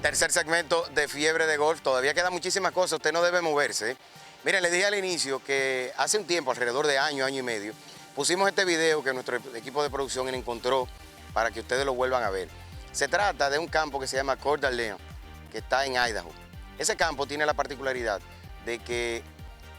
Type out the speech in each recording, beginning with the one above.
Tercer segmento de Fiebre de Golf. Todavía quedan muchísimas cosas, usted no debe moverse. Miren, les dije al inicio que hace un tiempo, alrededor de año y medio, pusimos este video que nuestro equipo de producción encontró para que ustedes lo vuelvan a ver. Se trata de un campo que se llama Coeur d'Alene, que está en Idaho. Ese campo tiene la particularidad de que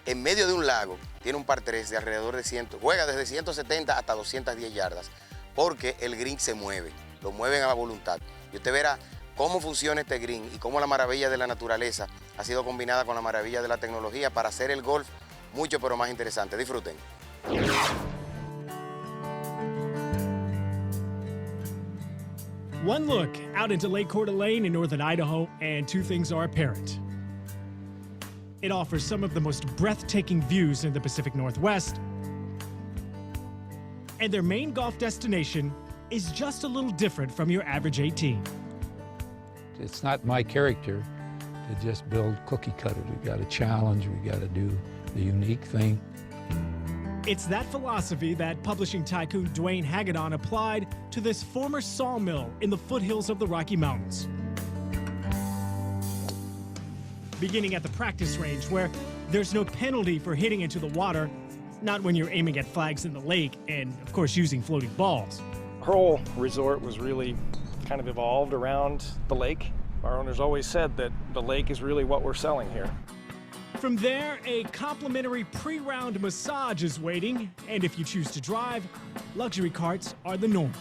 en medio de un lago tiene un par 3 de alrededor de 100, juega desde 170 hasta 210 yardas, porque el green se mueve, lo mueven a voluntad. Y usted verá cómo funciona este green y cómo la maravilla de la naturaleza ha sido combinada con la maravilla de la tecnología para hacer el golf mucho pero más interesante. Disfruten. One look out into Lake Coeur d'Alene in northern Idaho, and two things are apparent. It offers some of the most breathtaking views in the Pacific Northwest, and their main golf destination is just a little different from your average 18. It's not my character to just build cookie cutters. We got to challenge, we got to do the unique thing. It's that philosophy that publishing tycoon Dwayne Hagedorn applied to this former sawmill in the foothills of the Rocky Mountains. Beginning at the practice range, where there's no penalty for hitting into the water, not when you're aiming at flags in the lake and, of course, using floating balls. Her whole resort was really kind of evolved around the lake. Our owners always said that the lake is really what we're selling here. From there, a complimentary pre-round massage is waiting, and if you choose to drive, luxury carts are the norm.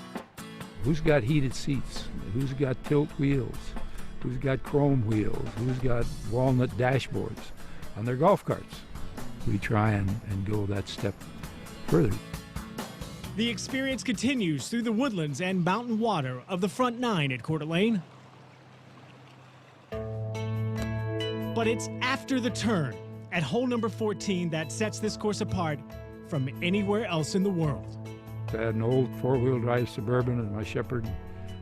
Who's got heated seats? Who's got tilt wheels? Who's got chrome wheels? Who's got walnut dashboards on their golf carts? We try and go that step further. The experience continues through the woodlands and mountain water of the front 9 at Coeur d'Alene. But it's after the turn at hole number 14 that sets this course apart from anywhere else in the world. I had an old four-wheel drive Suburban and my shepherd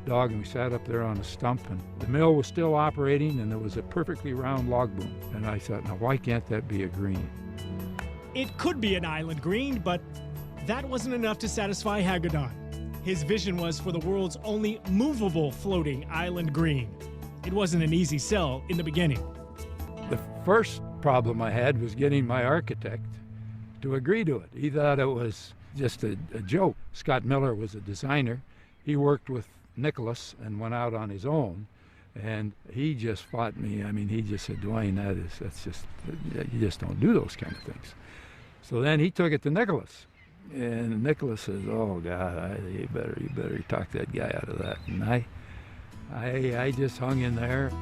dog, and we sat up there on a stump, and the mill was still operating, and there was a perfectly round log boom. And I thought, now why can't that be a green? It could be an island green, but that wasn't enough to satisfy Hagedorn. His vision was for the world's only movable floating island green. It wasn't an easy sell in the beginning. The first problem I had was getting my architect to agree to it. He thought it was just a joke. Scott Miller was a designer. He worked with Nicholas and went out on his own, and he just fought me. I mean, he just said, Dwayne, that's just, you just don't do those kind of things. So then he took it to Nicholas. And Nicholas says, "Oh God, you better talk that guy out of that." And I just hung in there.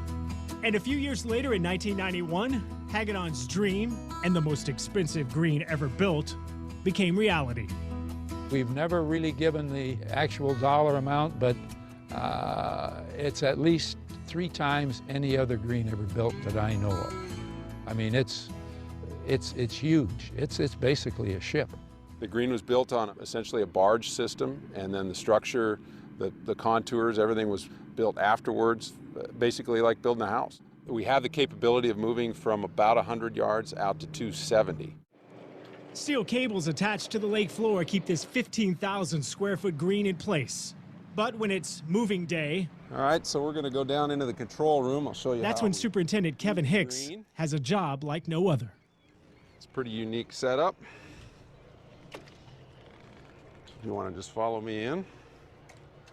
And a few years later, in 1991, Hagedorn's dream and the most expensive green ever built became reality. We've never really given the actual dollar amount, but it's at least 3 times any other green ever built that I know of. I mean, it's huge. It's basically a ship. The green was built on essentially a barge system, and then the structure, the contours, everything was built afterwards, basically like building a house. We have the capability of moving from about 100 yards out to 270. Steel cables attached to the lake floor keep this 15,000 square foot green in place. But when it's moving day, All right, so we're going to go down into the control room. I'll show you that's how when Superintendent Kevin Hicks green. has a job like no other. It's a pretty unique setup. You want to just follow me in?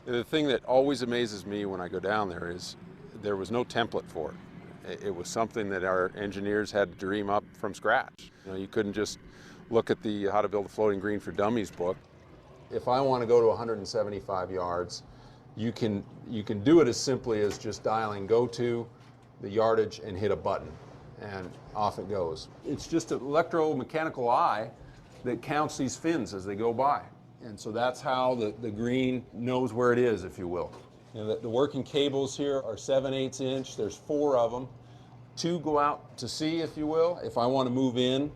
The thing that always amazes me when I go down there is there was no template for it. It was something that our engineers had to dream up from scratch. You know, you couldn't just look at the How to Build a Floating Green for Dummies book. If I want to go to 175 yards, you can do it as simply as just dialing go to the yardage and hit a button, and off it goes. It's just an electromechanical eye that counts these fins as they go by. And so that's how the green knows where it is, if you will. You know, the working cables here are 7/8 inch. There's 4 of them. 2 go out to sea, if you will. If I want to move in,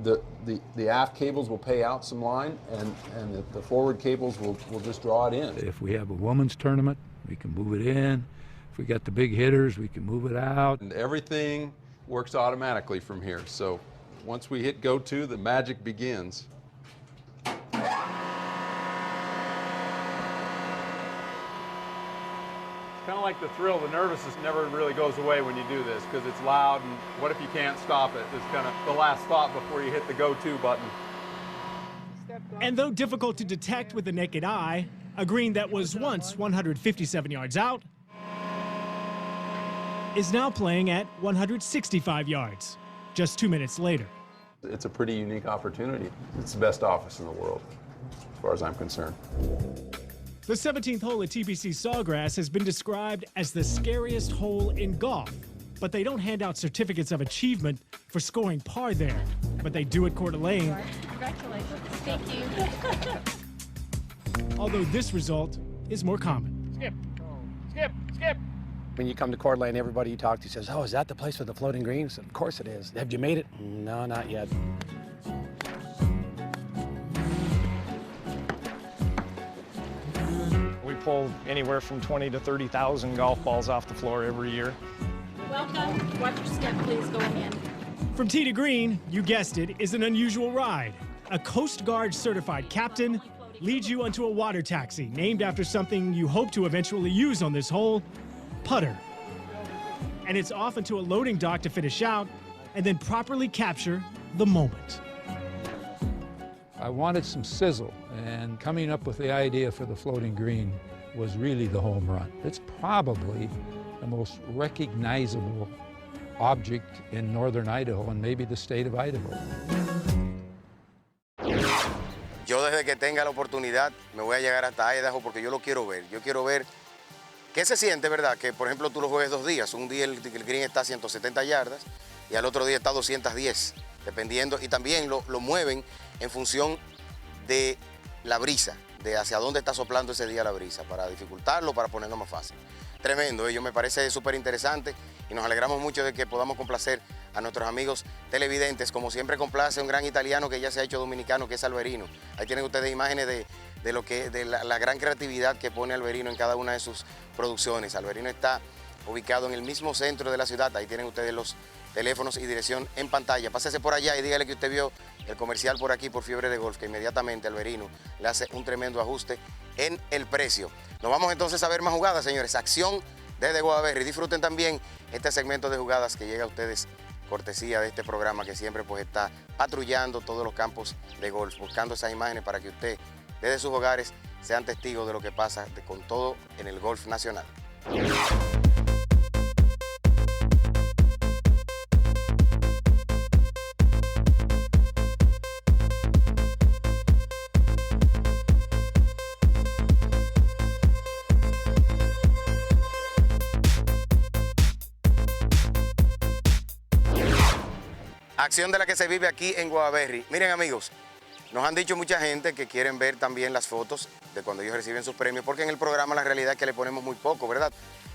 the aft cables will pay out some line, and the forward cables will just draw it in. If we have a women's tournament, we can move it in. If we got the big hitters, we can move it out. And everything works automatically from here. So once we hit go to, the magic begins. Kind of like the thrill, the nervousness never really goes away when you do this because it's loud, and what if you can't stop it? It's kind of the last thought before you hit the go-to button. And though difficult to detect with the naked eye, a green that was once 157 yards out is now playing at 165 yards, just 2 minutes later. It's a pretty unique opportunity. It's the best office in the world, as far as I'm concerned. The 17th hole at TPC Sawgrass has been described as the scariest hole in golf, but they don't hand out certificates of achievement for scoring par there. But they do at Coeur d'Alene. Congratulations. Thank you. Although this result is more common. Skip, skip, skip. When you come to Coeur d'Alene, everybody you talk to says, "Oh, is that the place with the floating greens?" Of course it is. Have you made it? No, not yet. We pull anywhere from 20 to 30,000 golf balls off the floor every year. Welcome. Watch your step, please, going in. From tee to green, you guessed it, is an unusual ride. A Coast Guard certified captain leads you onto a water taxi named after something you hope to eventually use on this hole, putter. And it's off into a loading dock to finish out and then properly capture the moment. I wanted some sizzle, and coming up with the idea for the floating green was really the home run. It's probably the most recognizable object in northern Idaho and maybe the state of Idaho. Yo desde que tenga la oportunidad me voy a llegar hasta Idaho porque yo lo quiero ver. Yo quiero ver qué se siente, ¿verdad? Que por ejemplo tú lo juegues 2 días. Un día el green está a 170 yardas y al otro día está a 210, dependiendo. Y también lo mueven en función de la brisa, de hacia dónde está soplando ese día la brisa, para dificultarlo, para ponerlo más fácil. Tremendo, ello me parece súper interesante y nos alegramos mucho de que podamos complacer a nuestros amigos televidentes, como siempre complace un gran italiano que ya se ha hecho dominicano, que es Alberino. Ahí tienen ustedes imágenes de la gran creatividad que pone Alberino en cada una de sus producciones. Alberino está ubicado en el mismo centro de la ciudad, ahí tienen ustedes los teléfonos y dirección en pantalla. Pásese por allá y dígale que usted vio el comercial por aquí por Fiebre de Golf, que inmediatamente Alberino le hace un tremendo ajuste en el precio. Nos vamos entonces a ver más jugadas, señores. Acción desde Guadaberry. Disfruten también este segmento de jugadas que llega a ustedes cortesía de este programa que siempre pues está patrullando todos los campos de golf, buscando esas imágenes para que usted desde sus hogares sean testigos de lo que pasa con todo en el golf nacional. Acción de la que se vive aquí en Guadaberry. Miren amigos, nos han dicho mucha gente que quieren ver también las fotos de cuando ellos reciben sus premios, porque en el programa la realidad es que le ponemos muy poco, ¿verdad?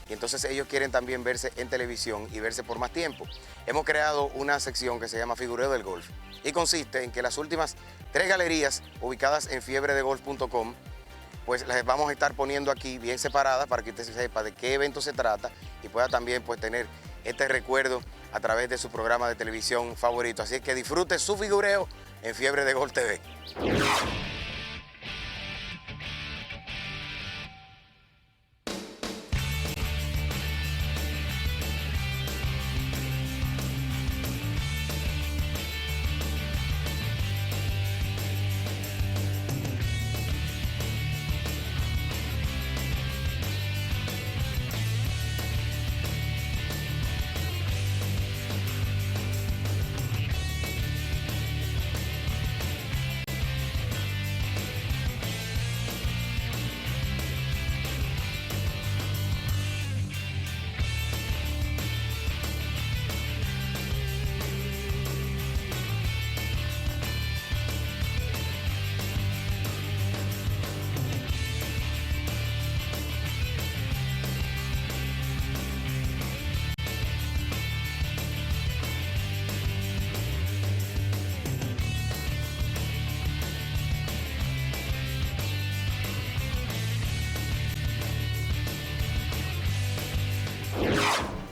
Y entonces ellos quieren también verse en televisión y verse por más tiempo. Hemos creado una sección que se llama Figureo del Golf y consiste en que las últimas 3 galerías ubicadas en fiebredegolf.com pues las vamos a estar poniendo aquí bien separadas para que usted sepa de qué evento se trata y pueda también pues tener este recuerdo a través de su programa de televisión favorito. Así que disfrute su figureo en Fiebre de Golf TV.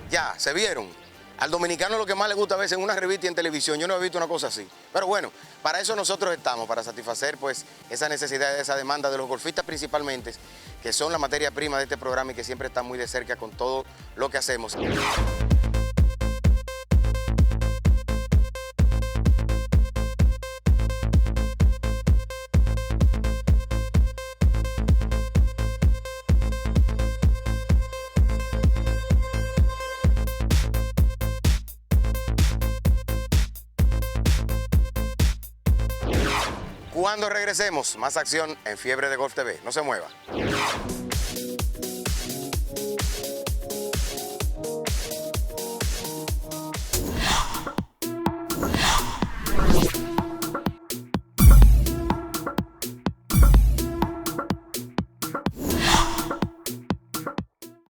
Ya, se vieron. Al dominicano lo que más le gusta a veces en una revista y en televisión, yo no he visto una cosa así. Pero bueno, para eso nosotros estamos, para satisfacer pues esa necesidad, esa demanda de los golfistas principalmente, que son la materia prima de este programa y que siempre están muy de cerca con todo lo que hacemos. Cuando regresemos, más acción en Fiebre de Golf TV. No se mueva.